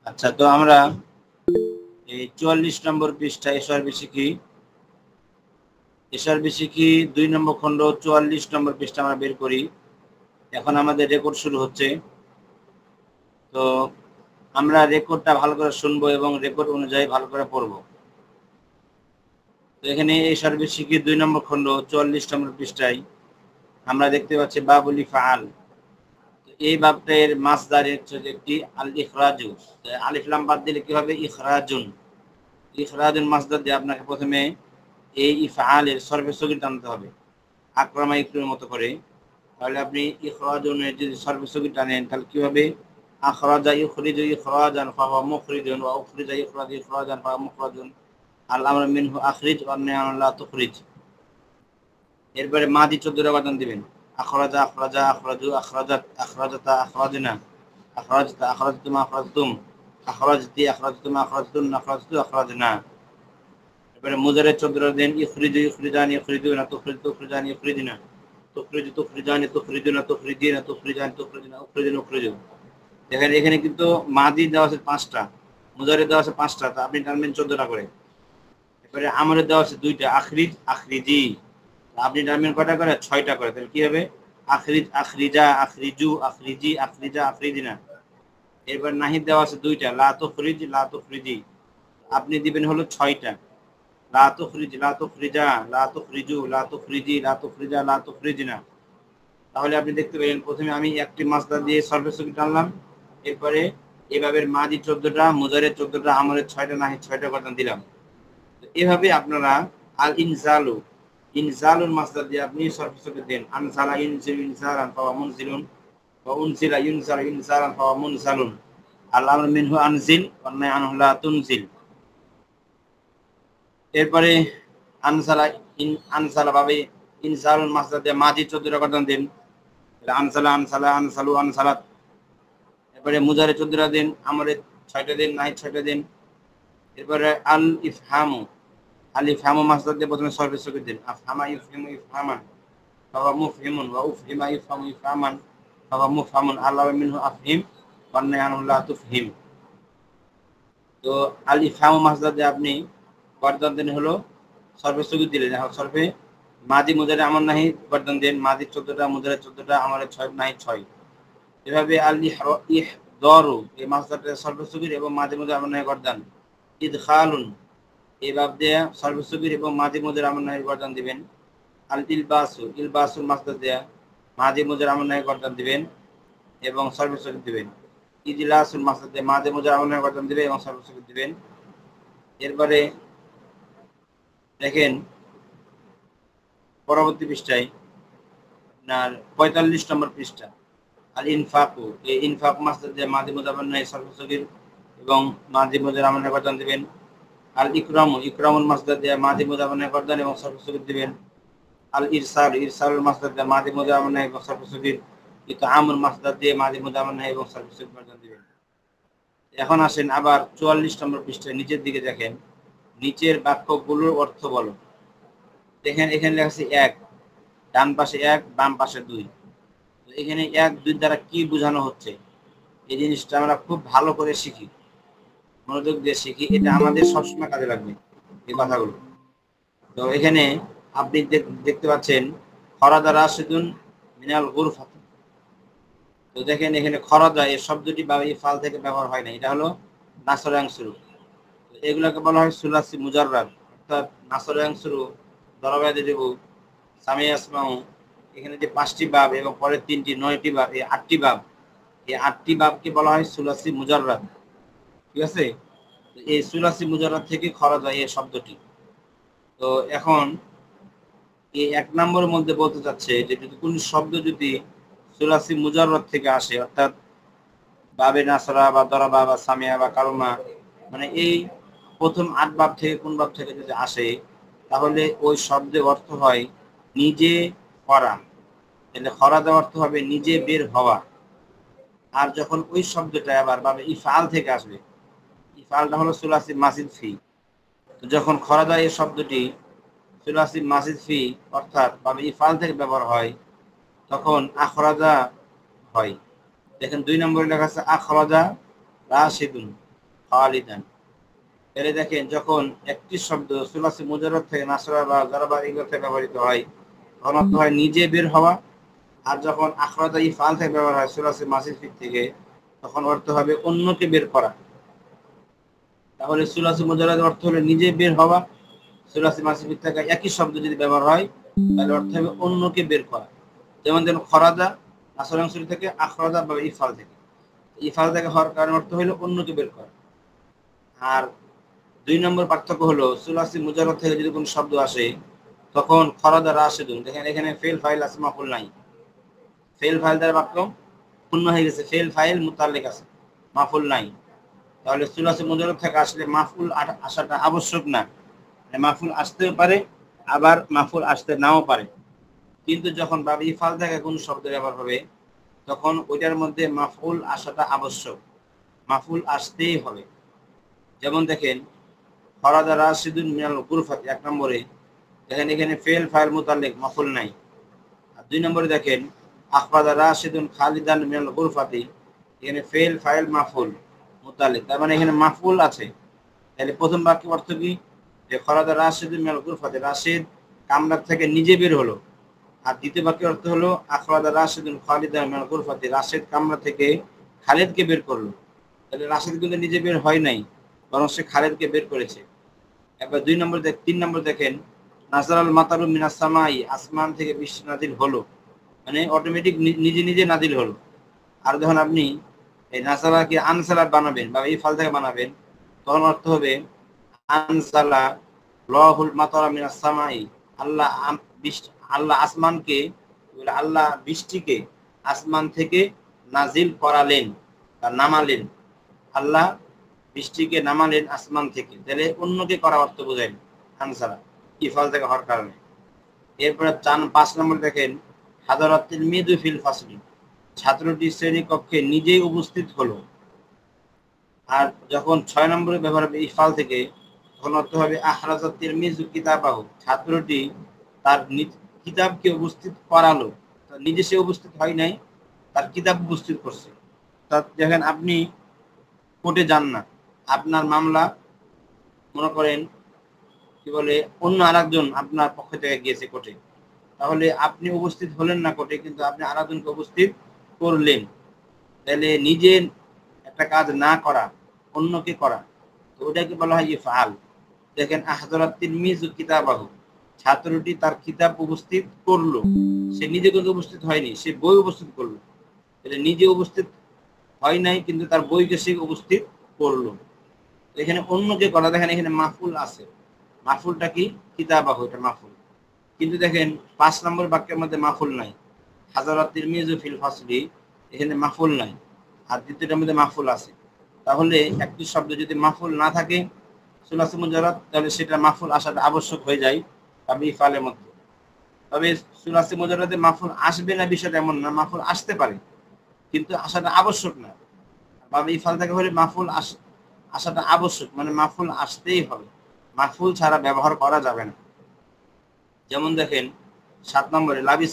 আচ্ছা, তো আমরা এই 44 নম্বর পৃষ্ঠা এসআরবি শিখি 2 নম্বর খণ্ড 44 নম্বর পৃষ্ঠা আমরা বের করি। এখন আমাদের রেকর্ড শুরু হচ্ছে। তো আমরা রেকর্ডটা ভালো করে শুনবো এবং রেকর্ড অনুযায়ী ভালো করে পড়বো। তো এখানে এসআরবি শিখি 2 নম্বর খণ্ড 44 নম্বর পৃষ্ঠায় আমরা দেখতে পাচ্ছি বাবুল ইফআল। এই বাবটার মাসদার হচ্ছে একটি আল ইখরাজু। আলিফ লাম বাদ দিলে কি হবে? ইখরাজুন। ইখরাজুন মাসদার দিয়ে আপনাকে প্রথমে এই ইফআলের সরফে সগীর টানতে হবে, আকরামা ইকরামের মতো করে। তাহলে আপনি ইখরাজুনের যদি সরফে সগীর টানেন তাহলে কি হবে? আখরাজা ইখরিজু ইখরাজান ফাহুয়া মুখরিজুন ওয়া উখরিজা ইখরাজু ইখরাজান ফাহুয়া মুখরাজুন। আল আমরু মিনহু আখরিজ ওয়া নাহয়ু লা তুখরিজ। এরপরে মাদি 14 বাটন দিবেন। আখরাজা আখরাজা আখরাজু আখরাজাত আখরাজাতা আখরাজনা আখরাজতা আখরাজতুম আখরাজতুম আখরাজতি আখরাজতুম আখরাজতুন আখরাজতু আখরাজনা। এরপরে মুজারের 14 দিন। ইখরিজু ইখরিজান ইখরিজুনা তুখরিজু তুখরিজান ইখরিজনা তুখরিজু তুখরিজান তুখরিজুনা তুখরিজিনা তুখরিজান তুখরিজনা উখরিজুন উখরিজু। দেখেন এখানে কিন্তু মাদি দেওয়া আছে 5টা, মুজারে দেওয়া আছে 5টা, তা আপনি টানবেন 14টা করে। এরপরে আমরে দেওয়া আছে 2টা, আখরিজ আখরিজি, আপনি টানবেন কয়টা করে? 6টা করে। তাহলে কি হবে? আখরিজ আখরিজা আখরিজু আখরিজি আখরিজা আখরিজিনা। এরপর নাহিদ দেওয়া আছে 2টা, লা তুখরিজ লা তুখরিজি, আপনি দিবেন হলো 6টা। লা তুখরিজ লা তুখরিজা লা তুখরিজু লা তুখরিজি লা তুখরিজা লা তুখরিজিনা। তাহলে আপনি দেখতে পেলেন প্রথমে আমি একটি মাসদার দিয়ে সরফে সগীর টানলাম, এরপরে এভাবে মাদি 14টা, মুজারের 14টা, আমরের 6টা, নাহিদ 6টা বাটন দিলাম। এভাবে আপনারা আল ইনজালু ইনজালুল মাসদার দিয়ে আপনি সরফে সগীর দেন। আনজালা ইনজিলু ইনজালান ফাওয়া মুনজিলুন ওয়া উনজিলা ইনজালু ইনজালান ফাওয়া মুনজালুন। আল আমরু মিনহু আনজিল ওয়া নাহয়ু আনহু লা তুনজিল। এরপরে আনসালা ভাবে ইনসালুল মাসদার দিয়ে মাদি 14টা বাটন দেন। আনসালা আনসালা আনসালু আনসালাত। এরপরে মুজারে 14টা দিন, আমরে 6টা দিন, নাহিদ 6টা দিন। এরপরে আল ইফহামু মাসদার দিয়ে প্রথমে সরফে সগীর দিন। আফহামা ইফহিমু ইফহামান ফাহুয়া মুফহিমুন ওয়া উফহিমা ইফহামু ইফহামান ফাহুয়া মুফহামুন। আল্লাহ মিনহু আফহিম ওয়া নাহয়ু আনহু লা তুফহিম। তো আল ইফহামু মাসদার দিয়ে আপনি বর্তমান দিন হলো সরফে সগীর দিলেন। এখন সরফে মাদি মুজারে আমর নাহিদ বর্তমান দিন। মাদি 14টা, মুজারে 14টা, আমরের 6, নাহিদ 6। এভাবে আল ইহদারু এই মাসদারটা সরফে সগীর এবং মাদি মুজারে আমর নাহিদ বর্তমান। ইদখালুন এই বাব দিয়ে সরফে সগীর এবং মাদি মুজারে আমর নাহিদ বর্তমান দিবেন। আল ইলবাসুল মাসদার দিয়ে মাদি মুজারে আমর নাহিদ বর্তমান দিবেন এবং সরফে সগীর দিবেন। ইজলাসুল মাসদার দিয়ে মাদি মুজারে আমর নাহিদ বর্তমান দিবেন এবং সরফে সগীর দিবেন। এরপরে দেখেন পরবর্তী পৃষ্ঠায় আপনার 45 নম্বর পৃষ্ঠা আল ইনফাকু এই ইনফাক মাসদার দিয়ে মাদি মুজারে আমর নাহিদ সরফে সগীর এবং মাদি মুজারে আমর নাহিদ বর্তমান দিবেন। আল ইকরামুল মাসদার দিয়ে মাদি মুজারে আমর নাহিদ বর্তমান এবং সরফে সগীর দিবেন। আল ইরসালুল মাসদার দিয়ে মাদি মুজারে আমর নাহিদ এবং সরফে সগীর। ইতআমুল মাসদার দিয়ে মাদি মুজারে আমর নাহিদ এবং সরফে সগীর বর্তমান দিবেন। এখন আসেন আবার 44 নম্বর পৃষ্ঠায় নিচের দিকে দেখেন, নিচের বাক্যগুলোর অর্থ বলো। দেখেন এখানে লেখা আছে 1, ডান পাশে 1, বাম পাশে 2। তো এখানে 1, 2 দ্বারা কি বোঝানো হচ্ছে এই জিনিসটা আমরা খুব ভালো করে শিখি, মনোযোগ দিয়ে শিখি, এটা আমাদের সবসময় কাজে লাগবে এই কথাগুলো। তো এখানে আপনি দেখতে পাচ্ছেন খরাদা রাশিদুন মিনাল গুরফাত। তো দেখেন এখানে খরাদা এই শব্দটি বা এই ফাল থেকে ব্যবহার হয় না, এটা হলো নাসরাংশুরু। এগুলোকে বলা হয় সুলাসি মুজাররাদ, অর্থাৎ নাসরাংশুরু দরবাদে দেব সামিয়া আসমাউ। এখানে যে 5টি বাব এবং পরের 3টি 9টি বাব, এই 8টি বাব, এই 8টি বাবকে বলা হয় সুলাসি মুজাররাদ। ঠিক আছে? এই সুলাসি মুজাররাদ থেকে খরচ হয় এই শব্দটি। তো এখন এই 1 নম্বরের মধ্যে বলতে চাচ্ছে যে যদি কোন শব্দ যদি সুলাসি মুজাররাদ থেকে আসে, অর্থাৎ বাবে নাসরা বা দরাবা বা সামিয়া বা কারমা, মানে এই প্রথম 8 বাব থেকে কোন বাব থেকে যদি আসে তাহলে ওই শব্দের অর্থ হয় নিজে করা, তাহলে খরাদা অর্থ হবে নিজে বের হওয়া। আর যখন ওই শব্দটা আবার বাবে ইফআল থেকে আসবে, ইফআলটা হলো সুলাসি মাসিদ ফি, তো যখন খরাদা এই শব্দটি সুলাসি মাসিদ ফি অর্থাৎ বাবে ইফআল থেকে ব্যবহার হয় তখন আখরাজা হয়। দেখেন 2 নম্বরে লেখা আছে আখরাজা রাশিদুন, খালিদান। এর দেখেন যখন একটি শব্দ সুলাসি মুজাররদ থেকে নাসরা বা জারবা এগুলো থেকে ব্যবহৃত হয় তখন অর্থ হয় নিজে বের হওয়া, আর যখন আখরাজা ইফআল থেকে ব্যবহার হয় সুলাসি মাসির ফিল থেকে তখন অর্থ হবে অন্যকে বের করা। তাহলে সুলাসি মুজাররদ অর্থ হলো নিজে বের হওয়া, সুলাসি মাসির ফিল থেকে একই শব্দ যদি ব্যবহার হয় তাহলে অর্থ হবে অন্যকে বের করা। যেমন ধরুন খরাজা নাসরা অংশ থেকে, আখরাজা বা ইফআল থেকে, ইফআল থেকে হওয়ার কারণ অর্থ হলো অন্যকে বের করা। আর 2 নম্বর পার্থক্য হলো সুলাসি মুজাররদ থেকে যদি কোনো শব্দ আসে তখন খরাদা রাশিদুন, দেখেন এখানে ফেল ফাইল আছে মাফুল নাই, ফেল ফাইল দ্বারা বাক্য পূর্ণ হয়ে গেছে, ফেল ফাইল মুতাল্লিক আছে, মাফুল নাই। তাহলে সুলাসি মুজাররদ থেকে আসলে মাফুল আসাটা আবশ্যক না, মাফুল আসতেও পারে আবার মাফুল আসতে নাও পারে, কিন্তু যখন বাবি ইফাল থেকে কোনো শব্দ ব্যবহার হবে তখন ওইটার মধ্যে মাফুল আসাটা আবশ্যক, মাফুল আসতেই হবে। যেমন দেখেন খরাদা রাশিদুন মিনাল গুরফাতি 1 নম্বরে, দেখেন এখানে ফেল ফাইল মুতাল্লিক মাফুল নাই। আর 2 নম্বরে দেখেন আখরাজা রাশিদুন খালিদান মিনাল গুরফাতি, এখানে ফেল ফাইল মাফুল মুতাল্লিক, তার মানে এখানে মাফুল আছে। তাহলে প্রথম বাক্যের অর্থ কি, যে খরাদা রাশিদুন মিনাল গুরফাতি, রাশিদ কামরা থেকে নিজে বের হলো। আর দ্বিতীয় বাক্যের অর্থ হলো আখরাজা রাশিদুন খালিদান মিনাল গুরফাতি, রাশিদ কামরা থেকে খালিদকে বের করলো। তাহলে রাশিদ কিন্তু নিজে বের হয় নাই, বরং সে খালিদকে বের করেছে। এবার 3 নম্বর দেখেন নাজারাল মাতারু মিনাস সামাই, আসমান থেকে বৃষ্টি নাজিল হলো, মানে অটোমেটিক নিজে নিজে নাজিল হলো। আর যখন আপনি এই নাসালাকে আনসালা বানাবেন বা এই ফাল থেকে বানাবেন তখন অর্থ হবে আনসালা লহুল মাতারা মিনাস সামাই, আল্লাহ আসমানকে, আল্লাহ বৃষ্টিকে আসমান থেকে নাজিল করালেন বা নামালেন, আল্লাহ বৃষ্টিকে নামালেন আসমান থেকে, তাহলে অন্যকে করা অর্থ বোঝায় আনসারা ইফাল থেকে হওয়ার কারণে। এরপরে 5 নম্বর দেখেন হাদারাতিল মিদু ফিল ফাসলি, ছাত্রটি শ্রেণী কক্ষে নিজেই উপস্থিত হলো। আর যখন 6 নম্বরে ব্যবহার হবে ইফাল থেকে তখন অর্থ হবে আহরাজাতিল মিজু কিতাবাহু, ছাত্রটি তার কিতাবকে উপস্থিত করালো, নিজে সে উপস্থিত হয় নাই, তার কিতাব উপস্থিত করছে। দেখেন আপনি কোর্টে যান না, আপনার মামলা মনে করেন কি বলে অন্য আরেকজন আপনার পক্ষ থেকে গিয়েছে কোর্টে, তাহলে আপনি উপস্থিত হলেন না কোর্টে, কিন্তু আপনি আরেকজনকে উপস্থিত করলেন। তাহলে নিজে একটা কাজ না করা, অন্যকে করা, তো ওটাকে বলা হয় ইফআল। দেখেন আহদারাত তিলমিজু কিতাবাহু, ছাত্রটি তার কিতাব উপস্থিত করলো, সে নিজে কিন্তু উপস্থিত হয়নি, সে বই উপস্থিত করলো। তাহলে নিজে উপস্থিত হয় নাই কিন্তু তার বইকে সে উপস্থিত করলো। এখানে অন্যকে করা, দেখেন এখানে মাফুল আছে, মাফুলটা কি কিতাবাহু, এটা মাফুল। কিন্তু দেখেন 5 নম্বর বাক্যের মধ্যে মাফুল নাই, হাজারাত তিরমিজু ফিল ফাসলি, এখানে মাফুল নাই, আর দ্বিতীয়টার মধ্যে মাফুল আছে। তাহলে একটি শব্দ যদি মাফুল না থাকে সুলাসি মুজাররদ, তাহলে সেটা মাফুল আসাটা আবশ্যক হয়ে যায় তবে ইফালের মধ্যে। তবে সুলাসি মুজাররদে মাফুল আসবে না বিষয়টা এমন না, মাফুল আসতে পারে কিন্তু আসাটা আবশ্যক না। তবে ইফাল থেকে হলে মাফুল আসাটা আবশ্যক, মানে মাফুল আসতেই হবে, মাফুল ছাড়া ব্যবহার করা যাবে না। যেমন দেখেন 7 নম্বরে লাবিস